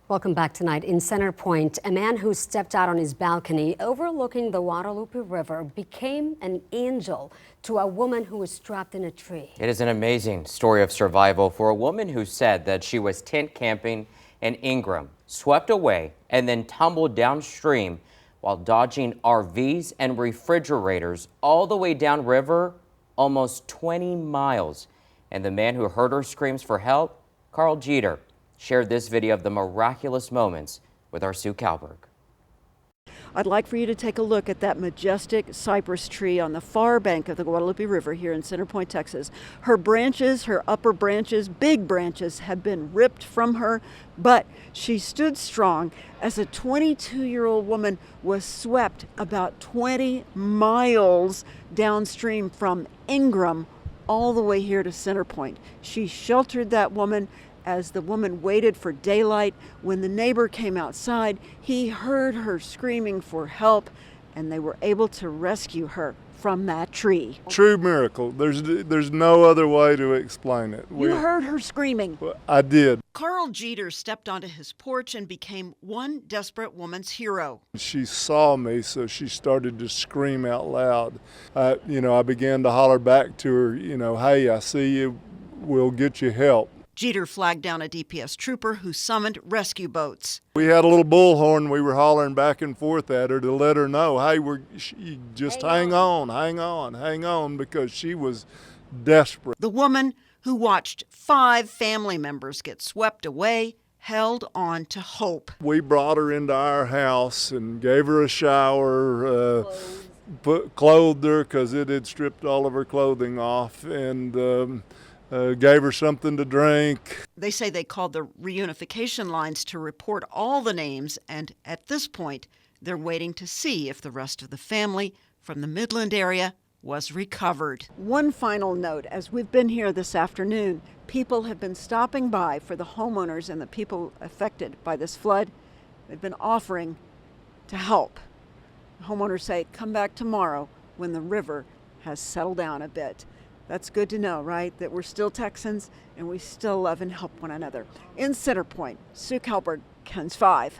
Welcome back tonight. In Center Point, a man who stepped out on his balcony overlooking the Guadalupe River became an angel to a woman who was trapped in a tree. It is an amazing story of survival for a woman who said that she was tent camping in Ingram, swept away, and then tumbled downstream while dodging RVs and refrigerators all the way downriver, almost 20 miles. And the man who heard her screams for help, Carl Jeter, shared this video of the miraculous moments with our Sue Kalberg. I'd like for you to take a look at that majestic cypress tree on the far bank of the Guadalupe River here in Center Point, Texas. Her branches, her upper branches, big branches, have been ripped from her, but she stood strong as a 22-year-old woman was swept about 20 miles downstream from Ingram all the way here to Center Point. She sheltered that woman as the woman waited for daylight. When the neighbor came outside, he heard her screaming for help, and they were able to rescue her from that tree. True miracle. There's no other way to explain it. You heard her screaming. I did. Carl Jeter stepped onto his porch and became one desperate woman's hero. She saw me, so she started to scream out loud. I began to holler back to her, hey, I see you, we'll get you help. Jeter flagged down a DPS trooper who summoned rescue boats. We had a little bullhorn we were hollering back and forth at her to let her know, hey, just hang on, because she was desperate. The woman who watched 5 family members get swept away held on to hope. We brought her into our house and gave her a shower, clothed her because it had stripped all of her clothing off, and gave her something to drink. They say they called the reunification lines to report all the names, and at this point, they're waiting to see if the rest of the family from the Midland area was recovered. One final note, as we've been here this afternoon, people have been stopping by for the homeowners and the people affected by this flood. They've been offering to help. Homeowners say, come back tomorrow when the river has settled down a bit. That's good to know, right? That we're still Texans and we still love and help one another. In Center Point, Sue Kalberg, KENS 5.